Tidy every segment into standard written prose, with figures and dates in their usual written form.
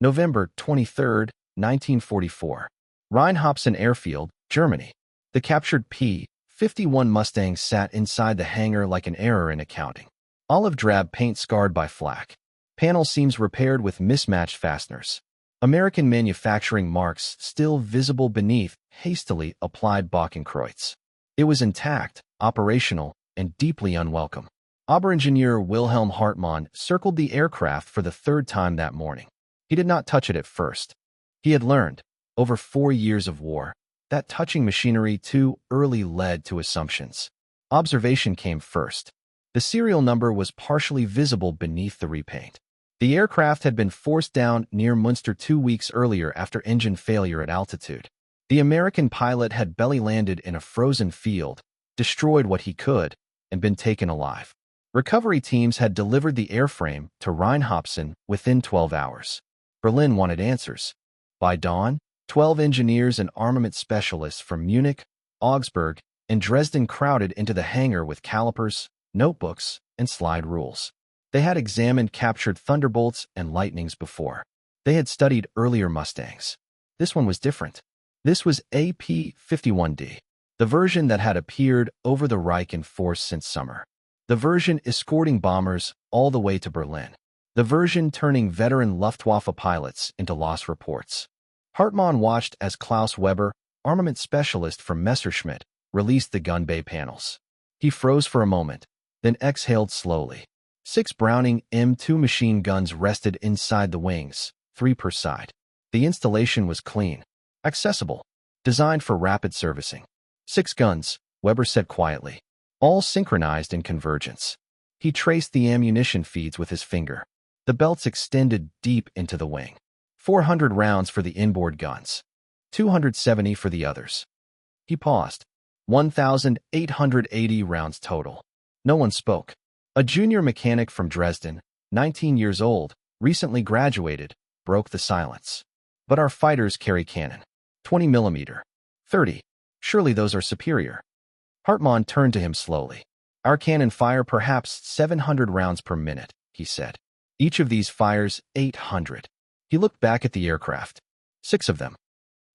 November 23, 1944. Rheinhopsen Airfield, Germany. The captured P-51 Mustang sat inside the hangar like an error in accounting. Olive drab paint scarred by flak. Panel seams repaired with mismatched fasteners. American manufacturing marks still visible beneath hastily applied Bokenkreuz. It was intact, operational, and deeply unwelcome. Oberingenieur Wilhelm Hartmann circled the aircraft for the third time that morning. He did not touch it at first. He had learned, over 4 years of war, that touching machinery too early led to assumptions. Observation came first. The serial number was partially visible beneath the repaint. The aircraft had been forced down near Munster 2 weeks earlier after engine failure at altitude. The American pilot had belly landed in a frozen field, destroyed what he could, and been taken alive. Recovery teams had delivered the airframe to Rheinhopsen within 12 hours. Berlin wanted answers. By dawn, 12 engineers and armament specialists from Munich, Augsburg, and Dresden crowded into the hangar with calipers, notebooks, and slide rules. They had examined captured Thunderbolts and Lightnings before. They had studied earlier Mustangs. This one was different. This was a P-51D, the version that had appeared over the Reich in force since summer. The version escorting bombers all the way to Berlin. The version turning veteran Luftwaffe pilots into lost reports. Hartmann watched as Klaus Weber, armament specialist from Messerschmitt, released the gun bay panels. He froze for a moment, then exhaled slowly. 6 Browning M2 machine guns rested inside the wings, 3 per side. The installation was clean, accessible, designed for rapid servicing. 6 guns, Weber said quietly, all synchronized in convergence. He traced the ammunition feeds with his finger. The belts extended deep into the wing. 400 rounds for the inboard guns, 270 for the others. He paused. 1,880 rounds total. No one spoke. A junior mechanic from Dresden, 19 years old, recently graduated, broke the silence. But our fighters carry cannon. 20 millimeter. 30. Surely those are superior. Hartmann turned to him slowly. Our cannon fire perhaps 700 rounds per minute, he said. Each of these fires 800. He looked back at the aircraft. 6 of them.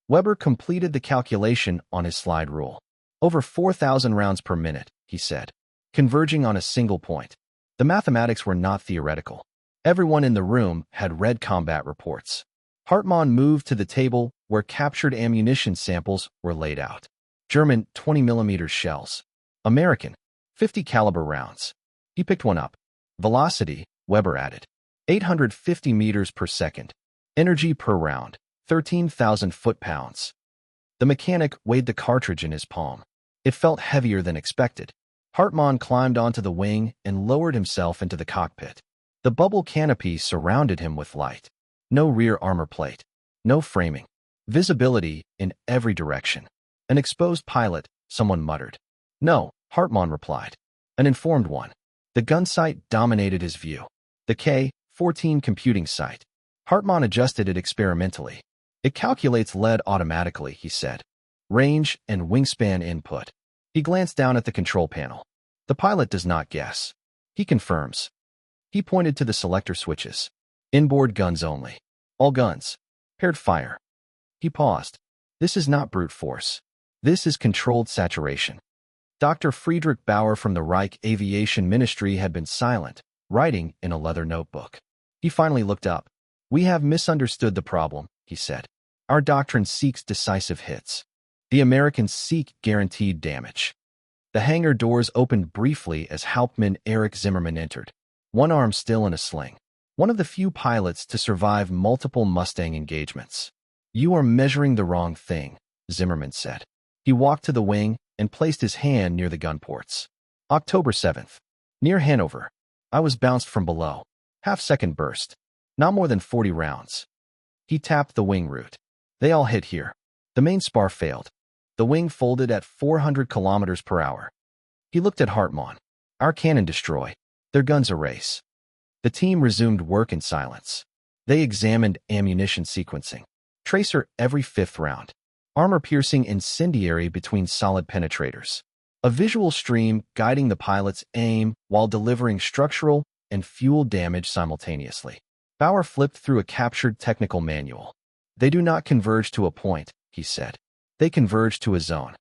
Weber completed the calculation on his slide rule. Over 4,000 rounds per minute, he said, converging on a single point. The mathematics were not theoretical. Everyone in the room had read combat reports. Hartmann moved to the table where captured ammunition samples were laid out. German 20mm shells. American 50 caliber rounds. He picked one up. Velocity, Weber added. 850 meters per second. Energy per round, 13,000 foot-pounds. The mechanic weighed the cartridge in his palm. It felt heavier than expected. Hartmann climbed onto the wing and lowered himself into the cockpit. The bubble canopy surrounded him with light. No rear armor plate. No framing. Visibility in every direction. An exposed pilot, someone muttered. No, Hartmann replied. An informed one. The gun sight dominated his view. The K-14 computing sight. Hartmann adjusted it experimentally. It calculates lead automatically, he said. Range and wingspan input. He glanced down at the control panel. The pilot does not guess. He confirms. He pointed to the selector switches. Inboard guns only. All guns. Paired fire. He paused. This is not brute force. This is controlled saturation. Dr. Friedrich Bauer from the Reich Aviation Ministry had been silent, writing in a leather notebook. He finally looked up. We have misunderstood the problem, he said. Our doctrine seeks decisive hits. The Americans seek guaranteed damage. The hangar doors opened briefly as Hauptmann Erich Zimmermann entered, one arm still in a sling. One of the few pilots to survive multiple Mustang engagements. You are measuring the wrong thing, Zimmermann said. He walked to the wing and placed his hand near the gun ports. October 7th. Near Hanover. I was bounced from below. Half-second burst. Not more than 40 rounds. He tapped the wing root. They all hit here. The main spar failed. The wing folded at 400 kilometers per hour. He looked at Hartmann. Our cannon destroy. Their guns erase. The team resumed work in silence. They examined ammunition sequencing. Tracer every 5th round. Armor-piercing incendiary between solid penetrators. A visual stream guiding the pilot's aim while delivering structural and fuel damage simultaneously. Bauer flipped through a captured technical manual. They do not converge to a point, he said. They converge to a zone.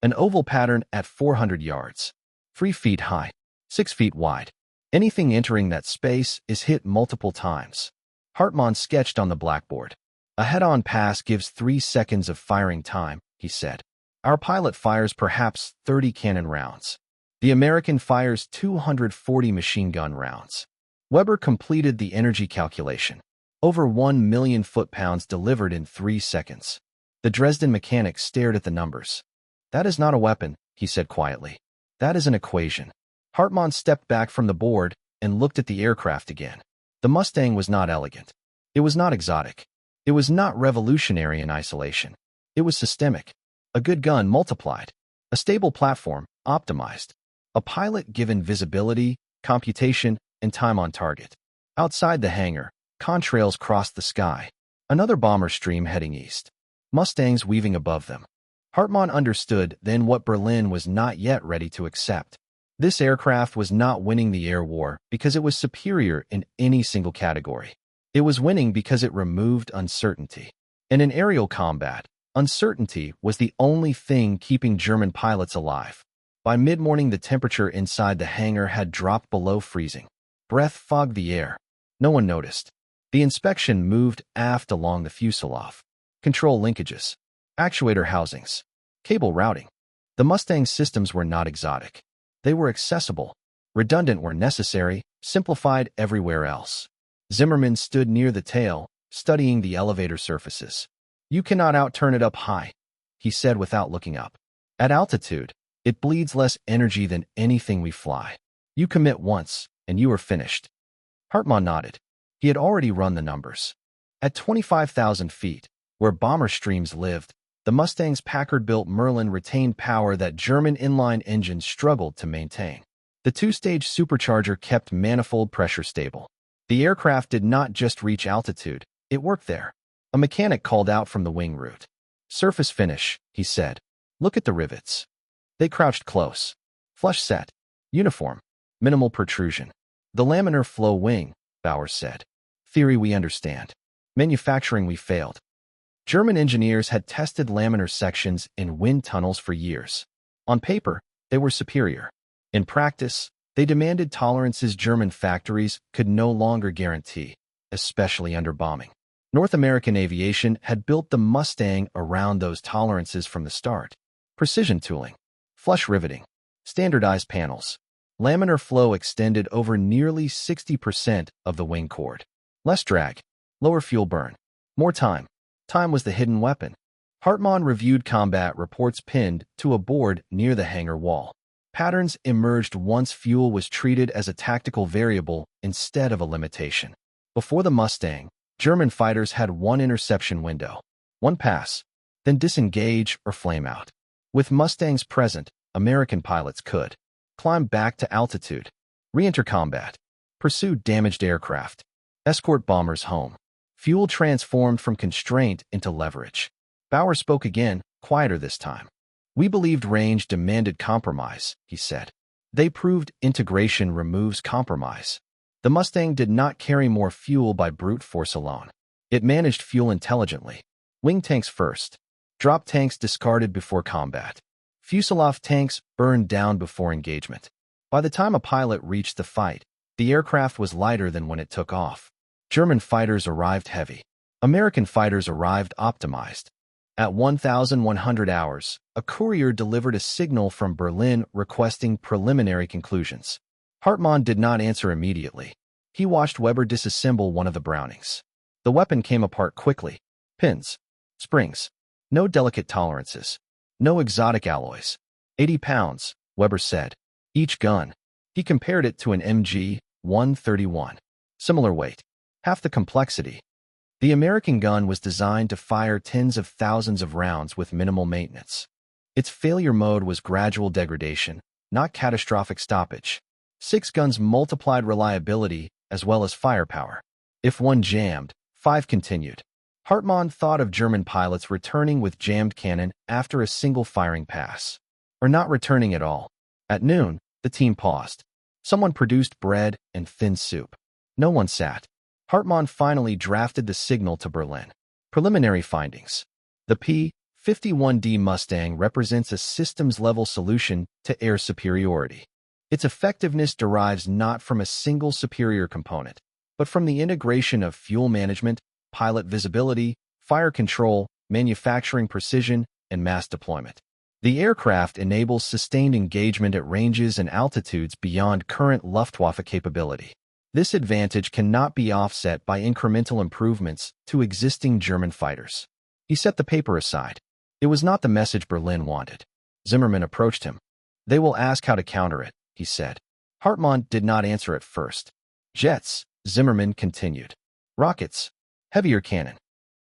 An oval pattern at 400 yards. 3 feet high, 6 feet wide. Anything entering that space is hit multiple times. Hartmann sketched on the blackboard. A head-on pass gives 3 seconds of firing time, he said. Our pilot fires perhaps 30 cannon rounds. The American fires 240 machine gun rounds. Weber completed the energy calculation. Over 1 million foot-pounds delivered in 3 seconds. The Dresden mechanic stared at the numbers. That is not a weapon, he said quietly. That is an equation. Hartmann stepped back from the board and looked at the aircraft again. The Mustang was not elegant. It was not exotic. It was not revolutionary in isolation. It was systemic. A good gun multiplied. A stable platform, optimized. A pilot given visibility, computation, and time on target. Outside the hangar, contrails crossed the sky. Another bomber stream heading east. Mustangs weaving above them. Hartmann understood then what Berlin was not yet ready to accept. This aircraft was not winning the air war because it was superior in any single category. It was winning because it removed uncertainty. And in aerial combat, uncertainty was the only thing keeping German pilots alive. By mid-morning, the temperature inside the hangar had dropped below freezing. Breath fogged the air. No one noticed. The inspection moved aft along the fuselage. Control linkages. Actuator housings. Cable routing. The Mustang systems were not exotic. They were accessible, redundant where necessary, simplified everywhere else. Zimmerman stood near the tail, studying the elevator surfaces. You cannot outturn it up high, he said without looking up. At altitude, it bleeds less energy than anything we fly. You commit once, and you are finished. Hartmann nodded. He had already run the numbers. At 25,000 feet, where bomber streams lived, the Mustang's Packard-built Merlin retained power that German inline engines struggled to maintain. The 2-stage supercharger kept manifold pressure stable. The aircraft did not just reach altitude, it worked there. A mechanic called out from the wing root. Surface finish, he said. Look at the rivets. They crouched close. Flush set. Uniform. Minimal protrusion. The laminar flow wing, Bauer said. Theory we understand. Manufacturing we failed. German engineers had tested laminar sections in wind tunnels for years. On paper, they were superior. In practice, they demanded tolerances German factories could no longer guarantee, especially under bombing. North American aviation had built the Mustang around those tolerances from the start. Precision tooling, flush riveting, standardized panels. Laminar flow extended over nearly 60% of the wing chord. Less drag, lower fuel burn, more time. Time was the hidden weapon. Hartmann reviewed combat reports pinned to a board near the hangar wall. Patterns emerged once fuel was treated as a tactical variable instead of a limitation. Before the Mustang, German fighters had one interception window. One pass, then disengage or flame out. With Mustangs present, American pilots could climb back to altitude, re-enter combat, pursue damaged aircraft, escort bombers home. Fuel transformed from constraint into leverage. Bauer spoke again, quieter this time. We believed range demanded compromise, he said. They proved integration removes compromise. The Mustang did not carry more fuel by brute force alone. It managed fuel intelligently. Wing tanks first. Drop tanks discarded before combat. Fuselage tanks burned down before engagement. By the time a pilot reached the fight, the aircraft was lighter than when it took off. German fighters arrived heavy. American fighters arrived optimized. At 1,100 hours, a courier delivered a signal from Berlin requesting preliminary conclusions. Hartmann did not answer immediately. He watched Weber disassemble one of the Brownings. The weapon came apart quickly. Pins. Springs. No delicate tolerances. No exotic alloys. 80 pounds, Weber said. Each gun. He compared it to an MG-131. Similar weight. Half the complexity. The American gun was designed to fire tens of thousands of rounds with minimal maintenance. Its failure mode was gradual degradation, not catastrophic stoppage. 6 guns multiplied reliability as well as firepower. If one jammed, 5 continued. Hartmann thought of German pilots returning with jammed cannon after a single firing pass. Or not returning at all. At noon, the team paused. Someone produced bread and thin soup. No one sat. Hartmann finally drafted the signal to Berlin. Preliminary findings. The P-51 Mustang represents a systems-level solution to air superiority. Its effectiveness derives not from a single superior component, but from the integration of fuel management, pilot visibility, fire control, manufacturing precision, and mass deployment. The aircraft enables sustained engagement at ranges and altitudes beyond current Luftwaffe capability. This advantage cannot be offset by incremental improvements to existing German fighters. He set the paper aside. It was not the message Berlin wanted. Zimmermann approached him. "They will ask how to counter it," he said. Hartmann did not answer at first. "Jets," Zimmermann continued. "Rockets. Heavier cannon."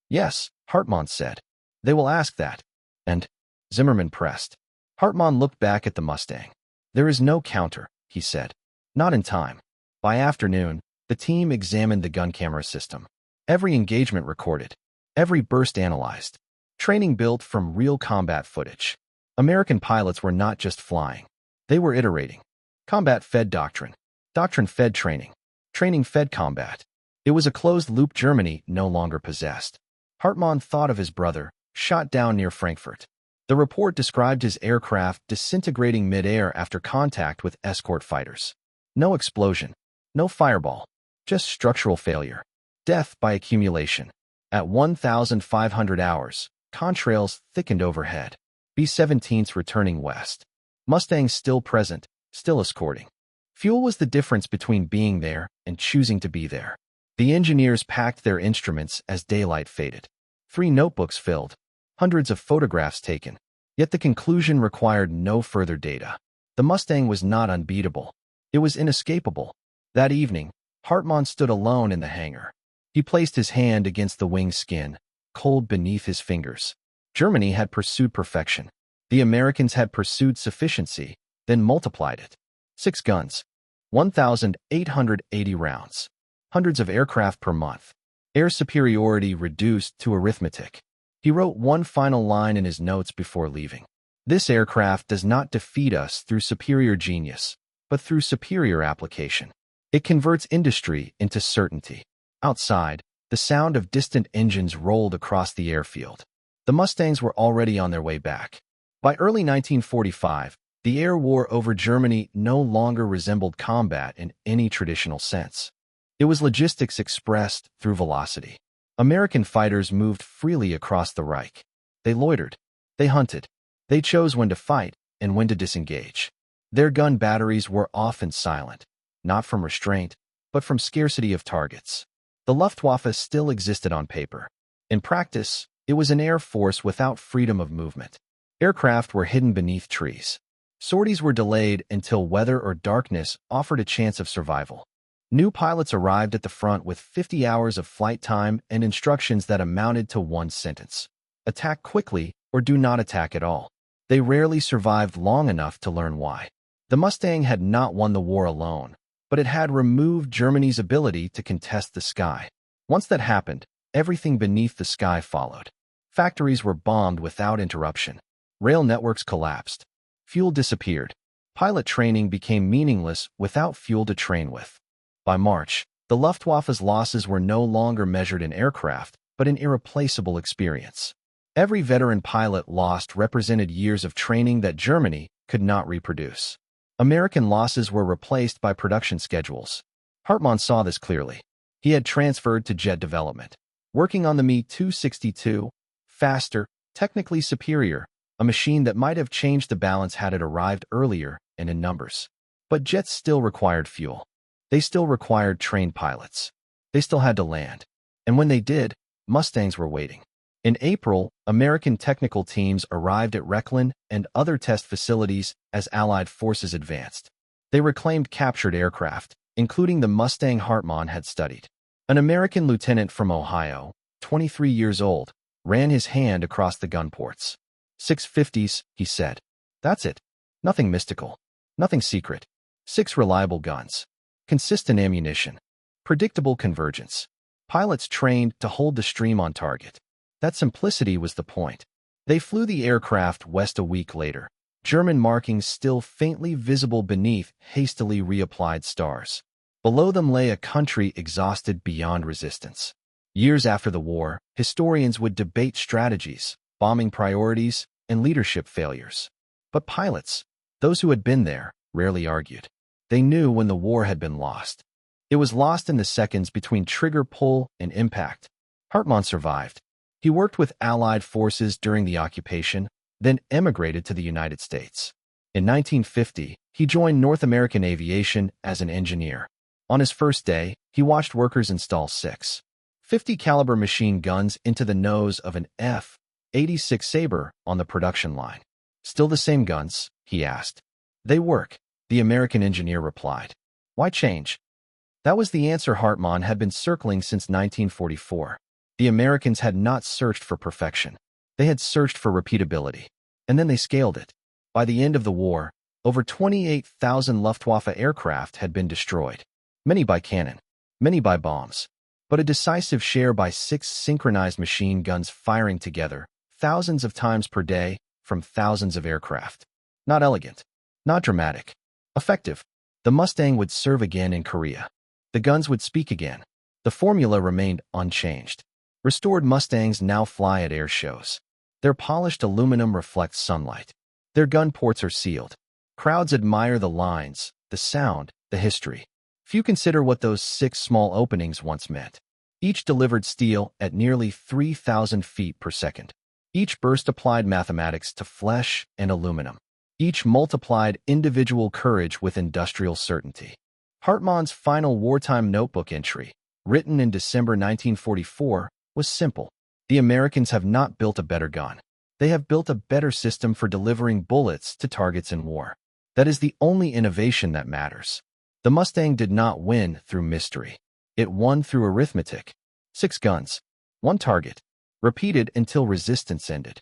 "Yes," Hartmann said. "They will ask that." "And?" Zimmermann pressed. Hartmann looked back at the Mustang. "There is no counter," he said. "Not in time." By afternoon, the team examined the gun camera system. Every engagement recorded. Every burst analyzed. Training built from real combat footage. American pilots were not just flying. They were iterating. Combat fed doctrine. Doctrine fed training. Training fed combat. It was a closed-loop Germany no longer possessed. Hartmann thought of his brother, shot down near Frankfurt. The report described his aircraft disintegrating mid-air after contact with escort fighters. No explosion. No fireball. Just structural failure. Death by accumulation. At 1,500 hours, contrails thickened overhead. B-17s returning west. Mustangs still present, still escorting. Fuel was the difference between being there and choosing to be there. The engineers packed their instruments as daylight faded. 3 notebooks filled. Hundreds of photographs taken. Yet the conclusion required no further data. The Mustang was not unbeatable. It was inescapable. That evening, Hartmann stood alone in the hangar. He placed his hand against the wing skin, cold beneath his fingers. Germany had pursued perfection. The Americans had pursued sufficiency, then multiplied it. 6 guns. 1,880 rounds. Hundreds of aircraft per month. Air superiority reduced to arithmetic. He wrote one final line in his notes before leaving. "This aircraft does not defeat us through superior genius, but through superior application. It converts industry into certainty." Outside, the sound of distant engines rolled across the airfield. The Mustangs were already on their way back. By early 1945, the air war over Germany no longer resembled combat in any traditional sense. It was logistics expressed through velocity. American fighters moved freely across the Reich. They loitered. They hunted. They chose when to fight and when to disengage. Their gun batteries were often silent, not from restraint, but from scarcity of targets. The Luftwaffe still existed on paper. In practice, it was an air force without freedom of movement. Aircraft were hidden beneath trees. Sorties were delayed until weather or darkness offered a chance of survival. New pilots arrived at the front with 50 hours of flight time and instructions that amounted to one sentence: attack quickly or do not attack at all. They rarely survived long enough to learn why. The Mustang had not won the war alone, but it had removed Germany's ability to contest the sky. Once that happened, everything beneath the sky followed. Factories were bombed without interruption. Rail networks collapsed. Fuel disappeared. Pilot training became meaningless without fuel to train with. By March, the Luftwaffe's losses were no longer measured in aircraft, but in irreplaceable experience. Every veteran pilot lost represented years of training that Germany could not reproduce. American losses were replaced by production schedules. Hartmann saw this clearly. He had transferred to jet development, working on the Me-262, faster, technically superior, a machine that might have changed the balance had it arrived earlier and in numbers. But jets still required fuel. They still required trained pilots. They still had to land. And when they did, Mustangs were waiting. In April, American technical teams arrived at Rechlin and other test facilities as Allied forces advanced. They reclaimed captured aircraft, including the Mustang Hartmann had studied. An American lieutenant from Ohio, 23 years old, ran his hand across the gun ports. 650s, he said. That's it. Nothing mystical. Nothing secret. 6 reliable guns. Consistent ammunition. Predictable convergence. Pilots trained to hold the stream on target. That simplicity was the point. They flew the aircraft west a week later, German markings still faintly visible beneath hastily reapplied stars. Below them lay a country exhausted beyond resistance. Years after the war, historians would debate strategies, bombing priorities, and leadership failures. But pilots, those who had been there, rarely argued. They knew when the war had been lost. It was lost in the seconds between trigger pull and impact. Hartmann survived. He worked with Allied forces during the occupation, then emigrated to the United States. In 1950, he joined North American Aviation as an engineer. On his first day, he watched workers install 6.50 caliber machine guns into the nose of an F-86 Sabre on the production line. "Still the same guns?" he asked. "They work," the American engineer replied. "Why change?" That was the answer Hartmann had been circling since 1944. The Americans had not searched for perfection. They had searched for repeatability. And then they scaled it. By the end of the war, over 28,000 Luftwaffe aircraft had been destroyed. Many by cannon, many by bombs, but a decisive share by 6 synchronized machine guns firing together, thousands of times per day, from thousands of aircraft. Not elegant, not dramatic, effective. The Mustang would serve again in Korea. The guns would speak again. The formula remained unchanged. Restored Mustangs now fly at air shows. Their polished aluminum reflects sunlight. Their gun ports are sealed. Crowds admire the lines, the sound, the history. Few consider what those 6 small openings once meant. Each delivered steel at nearly 3,000 feet per second. Each burst applied mathematics to flesh and aluminum. Each multiplied individual courage with industrial certainty. Hartmann's final wartime notebook entry, written in December 1944, was simple. The Americans have not built a better gun. They have built a better system for delivering bullets to targets in war. That is the only innovation that matters. The Mustang did not win through mystery. It won through arithmetic. 6 guns, 1 target, repeated until resistance ended.